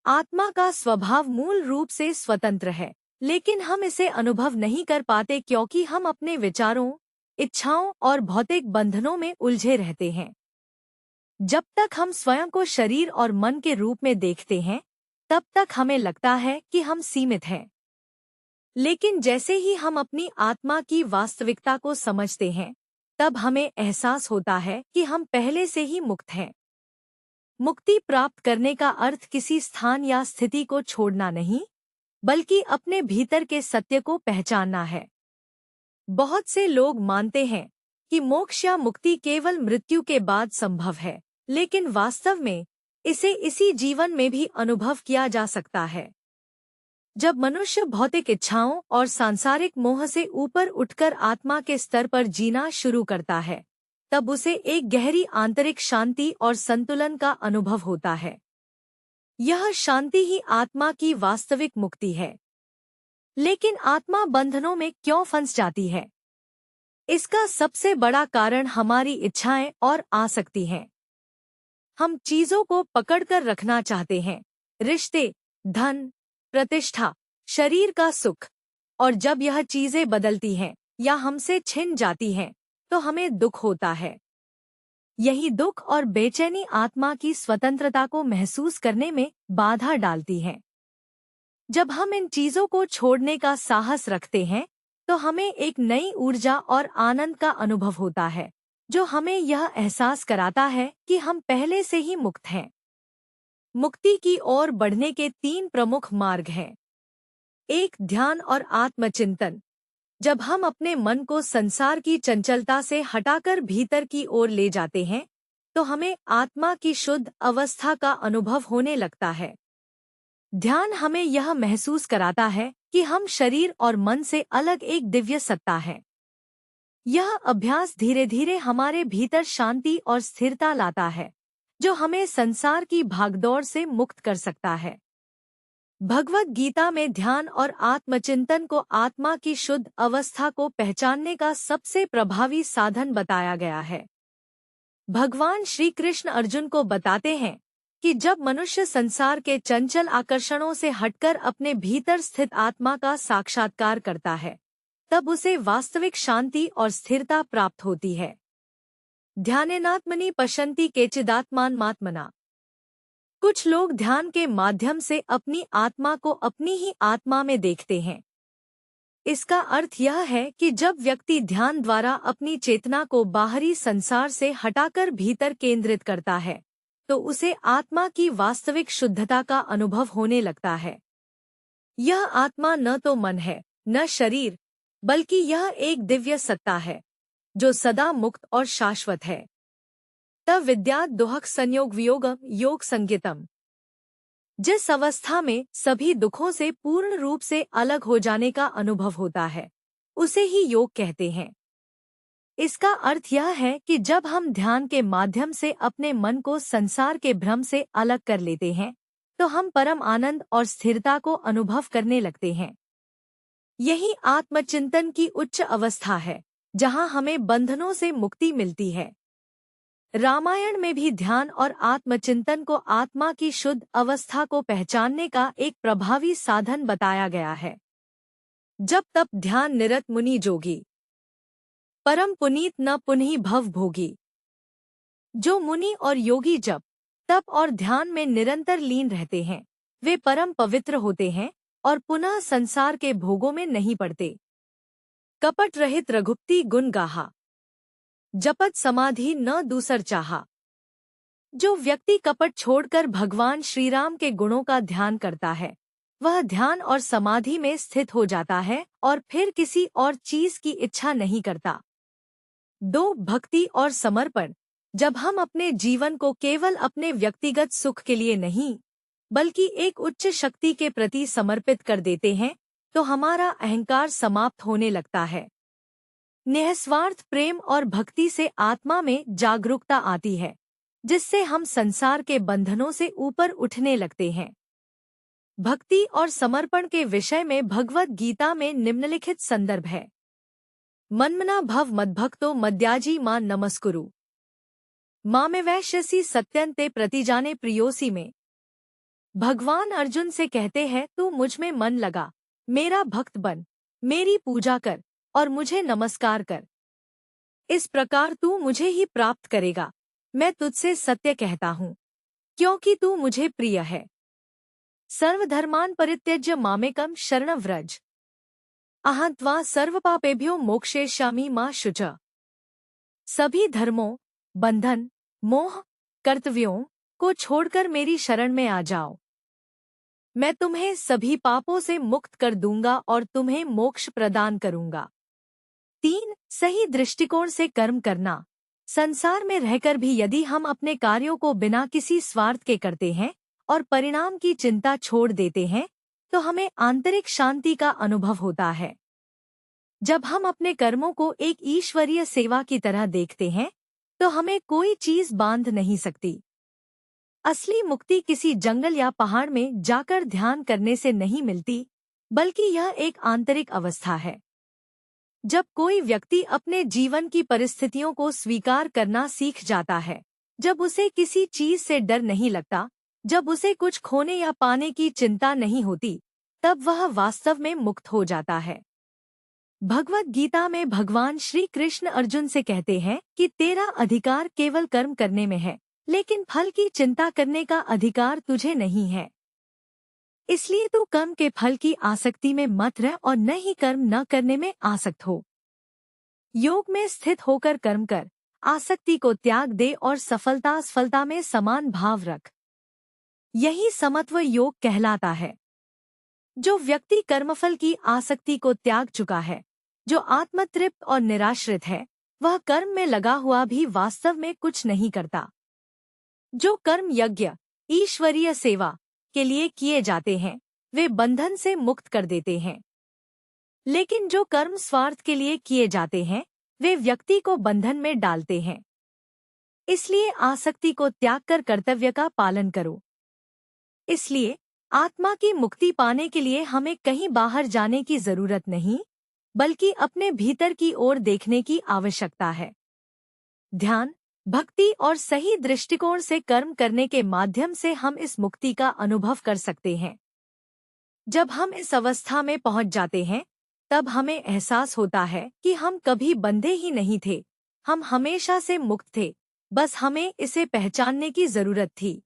आत्मा का स्वभाव मूल रूप से स्वतंत्र है, लेकिन हम इसे अनुभव नहीं कर पाते क्योंकि हम अपने विचारों, इच्छाओं और भौतिक बंधनों में उलझे रहते हैं। जब तक हम स्वयं को शरीर और मन के रूप में देखते हैं, तब तक हमें लगता है कि हम सीमित हैं। लेकिन जैसे ही हम अपनी आत्मा की वास्तविकता को समझते हैं, तब हमें एहसास होता है कि हम पहले से ही मुक्त हैं। मुक्ति प्राप्त करने का अर्थ किसी स्थान या स्थिति को छोड़ना नहीं, बल्कि अपने भीतर के सत्य को पहचानना है। बहुत से लोग मानते हैं कि मोक्ष या मुक्ति केवल मृत्यु के बाद संभव है, लेकिन वास्तव में इसे इसी जीवन में भी अनुभव किया जा सकता है। जब मनुष्य भौतिक इच्छाओं और सांसारिक मोह से ऊपर उठकर आत्मा के स्तर पर जीना शुरू करता है, तब उसे एक गहरी आंतरिक शांति और संतुलन का अनुभव होता है। यह शांति ही आत्मा की वास्तविक मुक्ति है। लेकिन आत्मा बंधनों में क्यों फंस जाती है? इसका सबसे बड़ा कारण हमारी इच्छाएं और आसक्ति है। हम चीजों को पकड़कर रखना चाहते हैं, रिश्ते, धन, प्रतिष्ठा, शरीर का सुख, और जब यह चीजें बदलती हैं या हमसे छिन जाती हैं, तो हमें दुख होता है। यही दुख और बेचैनी आत्मा की स्वतंत्रता को महसूस करने में बाधा डालती है। जब हम इन चीजों को छोड़ने का साहस रखते हैं, तो हमें एक नई ऊर्जा और आनंद का अनुभव होता है, जो हमें यह एहसास कराता है कि हम पहले से ही मुक्त हैं। मुक्ति की ओर बढ़ने के 3 प्रमुख मार्ग हैं। 1. ध्यान और आत्मचिंतन। जब हम अपने मन को संसार की चंचलता से हटाकर भीतर की ओर ले जाते हैं, तो हमें आत्मा की शुद्ध अवस्था का अनुभव होने लगता है। ध्यान हमें यह महसूस कराता है कि हम शरीर और मन से अलग एक दिव्य सत्ता है। यह अभ्यास धीरे धीरे हमारे भीतर शांति और स्थिरता लाता है, जो हमें संसार की भागदौड़ से मुक्त कर सकता है। भगवद गीता में ध्यान और आत्मचिंतन को आत्मा की शुद्ध अवस्था को पहचानने का सबसे प्रभावी साधन बताया गया है। भगवान श्री कृष्ण अर्जुन को बताते हैं कि जब मनुष्य संसार के चंचल आकर्षणों से हटकर अपने भीतर स्थित आत्मा का साक्षात्कार करता है, तब उसे वास्तविक शांति और स्थिरता प्राप्त होती है। ध्यानेनात्मनि पश्यन्ति केचिदात्मानमात्मना। कुछ लोग ध्यान के माध्यम से अपनी आत्मा को अपनी ही आत्मा में देखते हैं। इसका अर्थ यह है कि जब व्यक्ति ध्यान द्वारा अपनी चेतना को बाहरी संसार से हटाकर भीतर केंद्रित करता है, तो उसे आत्मा की वास्तविक शुद्धता का अनुभव होने लगता है। यह आत्मा न तो मन है, न शरीर, बल्कि यह एक दिव्य सत्ता है, जो सदा मुक्त और शाश्वत है। तब विद्यात् दोहक संयोग वियोगम योग संज्ञितम। जिस अवस्था में सभी दुखों से पूर्ण रूप से अलग हो जाने का अनुभव होता है, उसे ही योग कहते हैं। इसका अर्थ यह है कि जब हम ध्यान के माध्यम से अपने मन को संसार के भ्रम से अलग कर लेते हैं, तो हम परम आनंद और स्थिरता को अनुभव करने लगते हैं। यही आत्मचिंतन की उच्च अवस्था है, जहां हमें बंधनों से मुक्ति मिलती है। रामायण में भी ध्यान और आत्मचिंतन को आत्मा की शुद्ध अवस्था को पहचानने का एक प्रभावी साधन बताया गया है। जब तप ध्यान निरत मुनि जोगी, परम पुनीत न पुनहि भव भोगी। जो मुनि और योगी जप, तप और ध्यान में निरंतर लीन रहते हैं, वे परम पवित्र होते हैं और पुनः संसार के भोगों में नहीं पड़ते। कपट रहित रघुपति गुण गाहा, जपत समाधि न दूसर चाहा। जो व्यक्ति कपट छोड़कर भगवान श्रीराम के गुणों का ध्यान करता है, वह ध्यान और समाधि में स्थित हो जाता है और फिर किसी और चीज की इच्छा नहीं करता। 2. भक्ति और समर्पण। जब हम अपने जीवन को केवल अपने व्यक्तिगत सुख के लिए नहीं, बल्कि एक उच्च शक्ति के प्रति समर्पित कर देते हैं, तो हमारा अहंकार समाप्त होने लगता है। निःस्वार्थ प्रेम और भक्ति से आत्मा में जागरूकता आती है, जिससे हम संसार के बंधनों से ऊपर उठने लगते हैं। भक्ति और समर्पण के विषय में भगवद गीता में निम्नलिखित संदर्भ है। मन्मना भव मद्भक्तो मद्याजी मां नमस्कुरु, मामेवैश्यसि सत्यन्ते प्रतिजाने प्रियोसी में। भगवान अर्जुन से कहते हैं, तू मुझ में मन लगा, मेरा भक्त बन, मेरी पूजा कर और मुझे नमस्कार कर। इस प्रकार तू मुझे ही प्राप्त करेगा। मैं तुझसे सत्य कहता हूँ, क्योंकि तू मुझे प्रिय है। सर्वधर्मान् परित्यज्य मामेकं शरणं व्रज, अहं त्वा सर्वपापेभ्यो मोक्षयिष्यामि मा शुचः। सभी धर्मों, बंधन, मोह, कर्तव्यों को छोड़कर मेरी शरण में आ जाओ। मैं तुम्हें सभी पापों से मुक्त कर दूंगा और तुम्हें मोक्ष प्रदान करूंगा। 3. सही दृष्टिकोण से कर्म करना। संसार में रहकर भी यदि हम अपने कार्यों को बिना किसी स्वार्थ के करते हैं और परिणाम की चिंता छोड़ देते हैं, तो हमें आंतरिक शांति का अनुभव होता है। जब हम अपने कर्मों को एक ईश्वरीय सेवा की तरह देखते हैं, तो हमें कोई चीज बांध नहीं सकती। असली मुक्ति किसी जंगल या पहाड़ में जाकर ध्यान करने से नहीं मिलती, बल्कि यह एक आंतरिक अवस्था है। जब कोई व्यक्ति अपने जीवन की परिस्थितियों को स्वीकार करना सीख जाता है, जब उसे किसी चीज से डर नहीं लगता, जब उसे कुछ खोने या पाने की चिंता नहीं होती, तब वह वास्तव में मुक्त हो जाता है। भगवद गीता में भगवान श्री कृष्ण अर्जुन से कहते हैं कि तेरा अधिकार केवल कर्म करने में है, लेकिन फल की चिंता करने का अधिकार तुझे नहीं है। इसलिए तू कर्म के फल की आसक्ति में मत रह और न ही कर्म न करने में आसक्त हो। योग में स्थित होकर कर्म कर, आसक्ति को त्याग दे और सफलता असफलता में समान भाव रख। यही समत्व योग कहलाता है। जो व्यक्ति कर्मफल की आसक्ति को त्याग चुका है, जो आत्मतृप्त और निराश्रित है, वह कर्म में लगा हुआ भी वास्तव में कुछ नहीं करता। जो कर्म यज्ञ, ईश्वरीय सेवा के लिए किए जाते हैं, वे बंधन से मुक्त कर देते हैं। लेकिन जो कर्म स्वार्थ के लिए किए जाते हैं, वे व्यक्ति को बंधन में डालते हैं। इसलिए आसक्ति को त्याग कर कर्तव्य का पालन करो। इसलिए आत्मा की मुक्ति पाने के लिए हमें कहीं बाहर जाने की जरूरत नहीं, बल्कि अपने भीतर की ओर देखने की आवश्यकता है। ध्यान, भक्ति और सही दृष्टिकोण से कर्म करने के माध्यम से हम इस मुक्ति का अनुभव कर सकते हैं। जब हम इस अवस्था में पहुंच जाते हैं, तब हमें एहसास होता है कि हम कभी बंधे ही नहीं थे, हम हमेशा से मुक्त थे, बस हमें इसे पहचानने की जरूरत थी।